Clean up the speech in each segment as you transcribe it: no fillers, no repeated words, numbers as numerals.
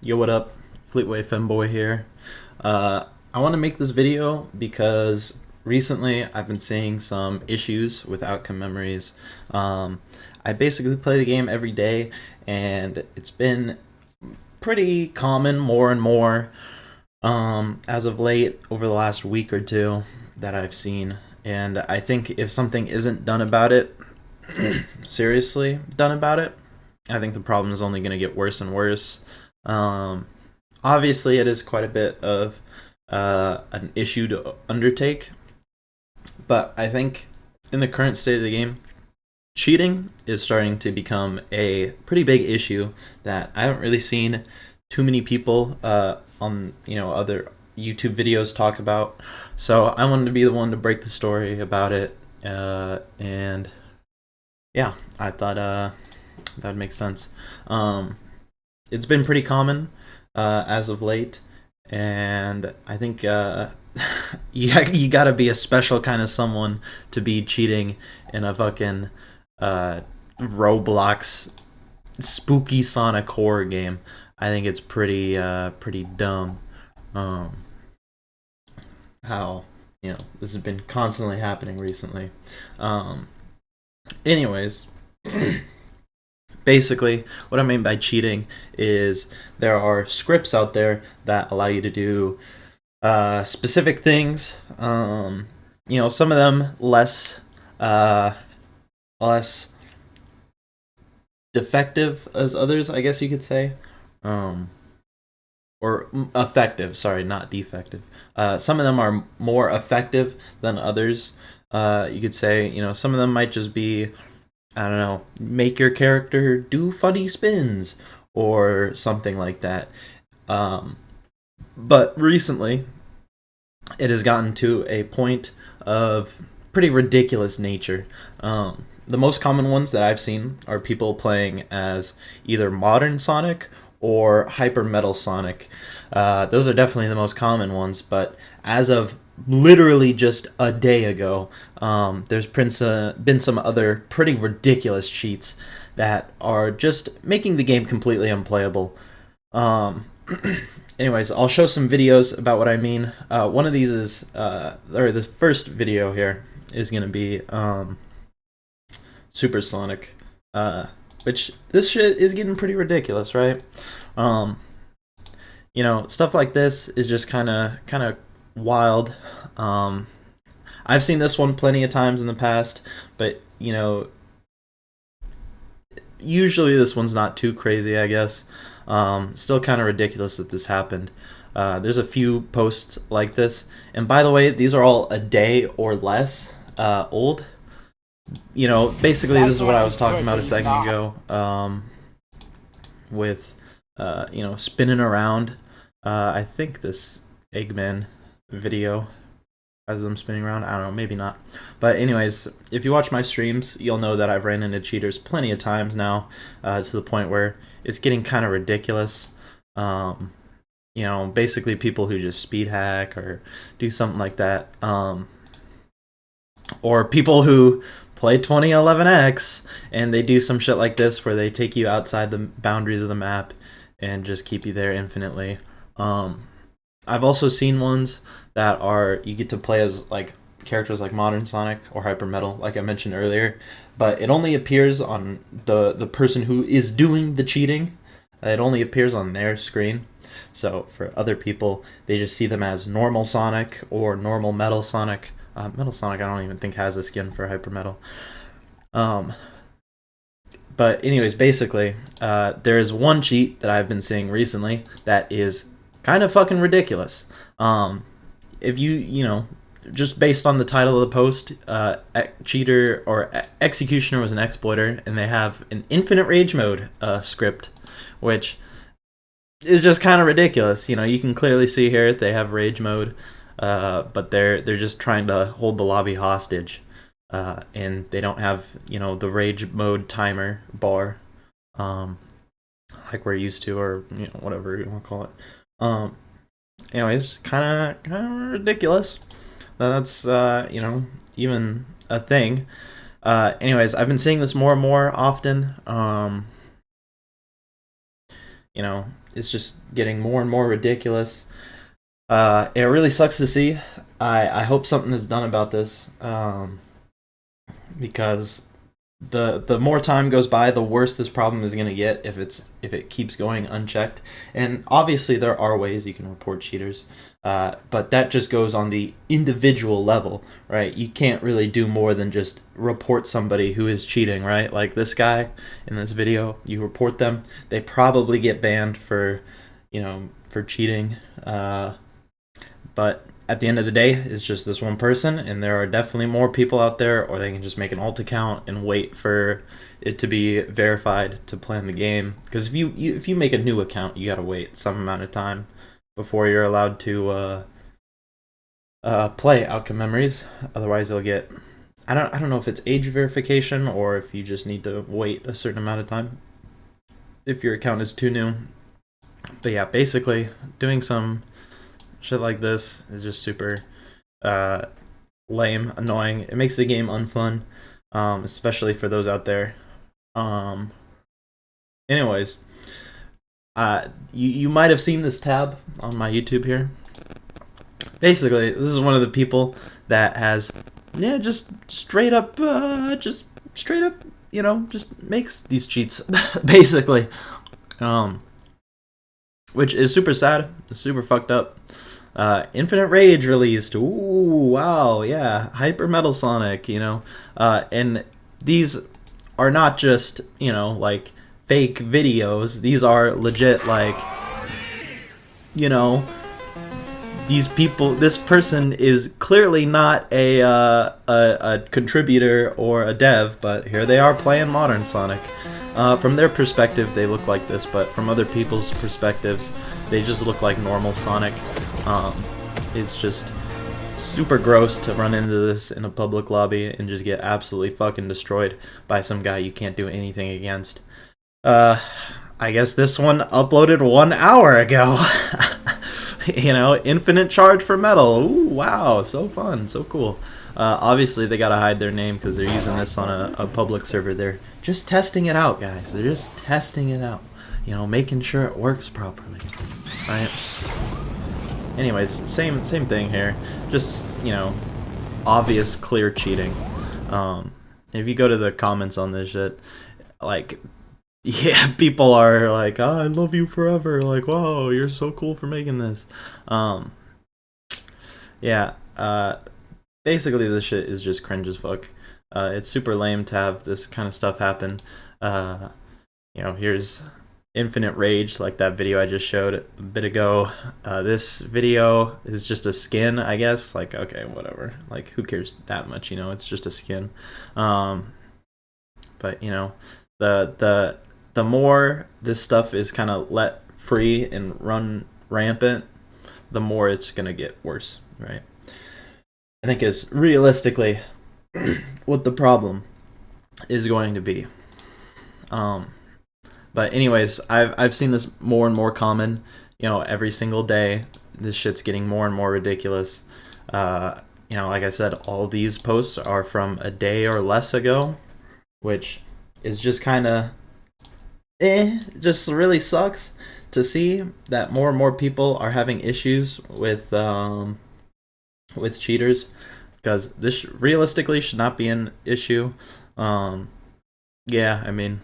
Yo, what up? Fleetway Femboy here. I want to make this video because recently I've been seeing some issues with outcome memories. I basically play the game every day, and it's been pretty common more and more as of late over the last week or two that I've seen. And I think if something isn't done about it, seriously done about it, I think the problem is only going to get worse and worse. Um, Obviously, it is quite a bit of an issue to undertake, but I think in the current state of the game, cheating is starting to become a pretty big issue that I haven't really seen too many people on other YouTube videos talk about. So I wanted to be the one to break the story about it, and yeah, I thought that would make sense. Um, it's been pretty common as of late, and I think you gotta be a special kind of someone to be cheating in a fucking uh, Roblox spooky Sonic horror game. I think it's pretty dumb. Um, how this has been constantly happening recently. Um, Anyways, basically, what I mean by cheating is there are scripts out there that allow you to do specific things. Some of them uh, less defective as others, I guess you could say, um, or effective. Sorry, not defective. Some of them are more effective than others. You could say, some of them might just be, I don't know, make your character do funny spins or something like that. Um, but recently, it has gotten to a point of pretty ridiculous nature. The most common ones that I've seen are people playing as either modern Sonic or hyper metal Sonic. Those are definitely the most common ones, but as of literally just a day ago, there's been some other pretty ridiculous cheats that are just making the game completely unplayable. Um, Anyways, I'll show some videos about what I mean. One of these is, or the first video here is going to be Supersonic, which this shit is getting pretty ridiculous, right? Um, Stuff like this is just kind of wild. Um, I've seen this one plenty of times in the past, but usually this one's not too crazy, I guess. Still kind of ridiculous that this happened. There's a few posts like this, and by the way, these are all a day or less old. Basically, this is what I was talking about a second ago. With spinning around. I think this Eggman video as I'm spinning around. I don't know, maybe not. But anyways, if you watch my streams, you'll know that I've ran into cheaters plenty of times now, to the point where it's getting kind of ridiculous. Um, Basically people who just speed hack or do something like that. Or people who play 2011X and they do some shit like this where they take you outside the boundaries of the map and just keep you there infinitely. I've also seen ones that are you get to play as like characters like Modern Sonic or Hyper Metal, like I mentioned earlier, but it only appears on the person who is doing the cheating. It only appears on their screen. So for other people, they just see them as normal Sonic or normal Metal Sonic. Metal Sonic, I don't even think has a skin for Hyper Metal. Um, but anyways, basically, there is one cheat that I've been seeing recently that is kind of fucking ridiculous. If just based on the title of the post, cheater or executioner was an exploiter, and they have an infinite rage mode script, which is just kind of ridiculous. You can clearly see here they have rage mode, but they're just trying to hold the lobby hostage, and they don't have the rage mode timer bar, um, like we're used to, or whatever you want to call it. Um, Anyways, kind of ridiculous. That's even a thing. Anyways, I've been seeing this more and more often. You know, it's just getting more and more ridiculous. It really sucks to see. I hope something is done about this, because the more time goes by, the worse this problem is going to get if it keeps going unchecked. And obviously, there are ways you can report cheaters, but that just goes on the individual level, right? You can't really do more than just report somebody who is cheating, right? Like this guy in this video, you report them, they probably get banned for, for cheating. But at the end of the day, it's just this one person, and there are definitely more people out there, or they can just make an alt account and wait for it to be verified to play in the game. Because if you make a new account, you gotta wait some amount of time before you're allowed to play Outcome Memories. Otherwise, you'll get I don't know if it's age verification or if you just need to wait a certain amount of time if your account is too new. But yeah, basically doing some shit like this is just super lame, annoying. It makes the game unfun, especially for those out there. Anyways, you might have seen this tab on my YouTube here. Basically, this is one of the people that has, just straight up, just makes these cheats, basically. Which is super sad, super fucked up. Infinite Rage released. Ooh, wow, yeah. Hyper Metal Sonic, and these are not just, like fake videos. These are legit, like, these people. This person is clearly not a contributor or a dev, but here they are playing modern Sonic. From their perspective, they look like this, but from other people's perspectives, they just look like normal Sonic. It's just super gross to run into this in a public lobby and just get absolutely fucking destroyed by some guy you can't do anything against. I guess this one uploaded 1 hour ago. Infinite charge for metal. Ooh, wow, so fun, so cool. Obviously, they gotta hide their name because they're using this on a public server. They're just testing it out, guys. They're just testing it out. Making sure it works properly. Right? Anyways, same thing here. Just, obvious, clear cheating. If you go to the comments on this shit, like, yeah, people are like, oh, I love you forever. Like, wow, you're so cool for making this. Basically, this shit is just cringe as fuck. It's super lame to have this kind of stuff happen. Here's Infinite Rage, like that video I just showed a bit ago. This video is just a skin, I guess. Like, okay, whatever. Like, who cares that much? It's just a skin. But the more this stuff is kind of let free and run rampant, the more it's gonna get worse, right? I think is realistically what the problem is going to be. But anyways, I've seen this more and more common, every single day. This shit's getting more and more ridiculous. Like I said, all these posts are from a day or less ago, which is just kind of just really sucks to see that more and more people are having issues with cheaters, because this realistically should not be an issue. I mean,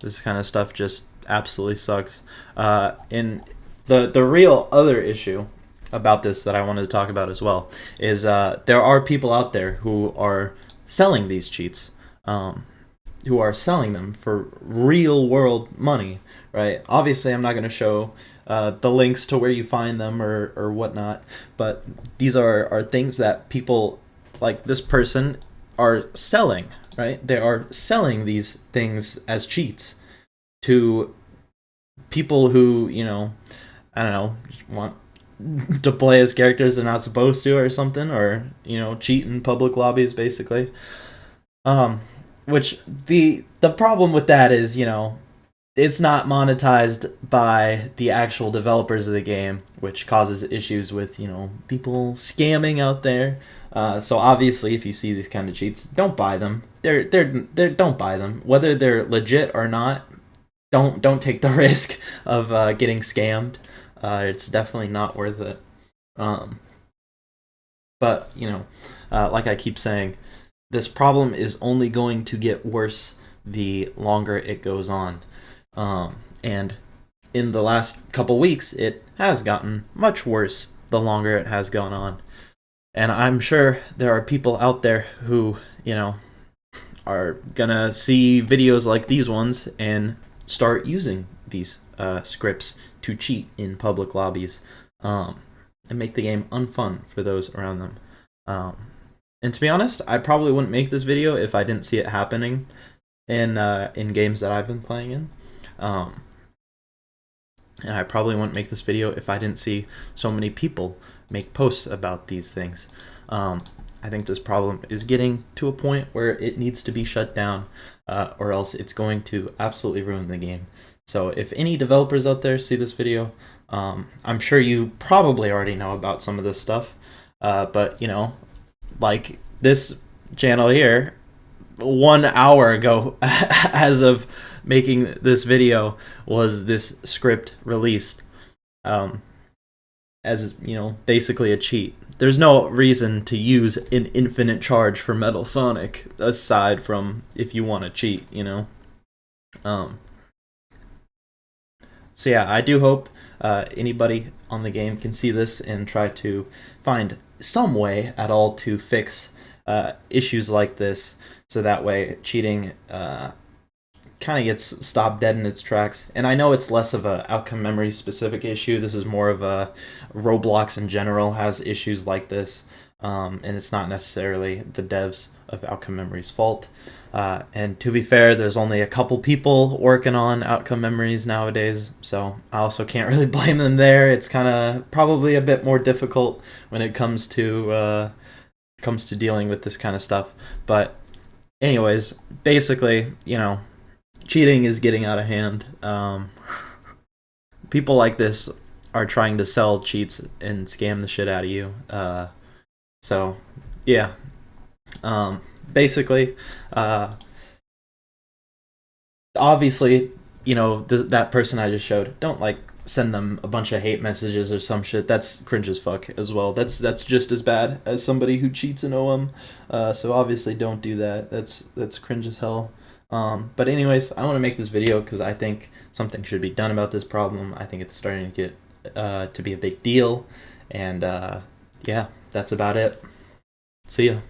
this kind of stuff just absolutely sucks. And the real other issue about this that I wanted to talk about as well is there are people out there who are selling these cheats, who are selling them for real world money, right? Obviously, I'm not going to show the links to where you find them or whatnot, but these are things that people like this person are selling, right? They are selling these things as cheats to people who, I don't know, want to play as characters they're not supposed to or something, or, cheat in public lobbies, basically. Which the problem with that is, it's not monetized by the actual developers of the game, which causes issues with, people scamming out there. So obviously, if you see these kind of cheats, don't buy them. They're don't buy them. Whether they're legit or not, don't take the risk of getting scammed. It's definitely not worth it. Um, but like I keep saying, this problem is only going to get worse the longer it goes on. And in the last couple weeks, it has gotten much worse the longer it has gone on. And I'm sure there are people out there who, are gonna see videos like these ones and start using these scripts to cheat in public lobbies, and make the game unfun for those around them. And to be honest, I probably wouldn't make this video if I didn't see it happening in games that I've been playing in. And I probably wouldn't make this video if I didn't see so many people make posts about these things. I think this problem is getting to a point where it needs to be shut down, or else it's going to absolutely ruin the game. So if any developers out there see this video, I'm sure you probably already know about some of this stuff, but like this channel here, 1 hour ago, as of making this video, was this script released, as basically a cheat. There's no reason to use an infinite charge for Metal Sonic aside from if you want to cheat, So yeah, I do hope anybody on the game can see this and try to find some way at all to fix issues like this, so that way cheating kind of gets stopped dead in its tracks. And I know it's less of a Outcome Memory specific issue. This is more of a Roblox in general has issues like this, and it's not necessarily the devs of Outcome Memory's fault. And to be fair, there's only a couple people working on Outcome Memories nowadays, so I also can't really blame them there. It's kind of probably a bit more difficult when it comes to dealing with this kind of stuff. But anyways, basically, cheating is getting out of hand. People like this are trying to sell cheats and scam the shit out of you. So yeah. Basically, obviously, that person I just showed, don't send them a bunch of hate messages or some shit. That's cringe as fuck as well. That's just as bad as somebody who cheats in OM. So obviously don't do that. That's cringe as hell. But anyways, I want to make this video because I think something should be done about this problem. I think it's starting to get to be a big deal. And yeah, that's about it. See ya.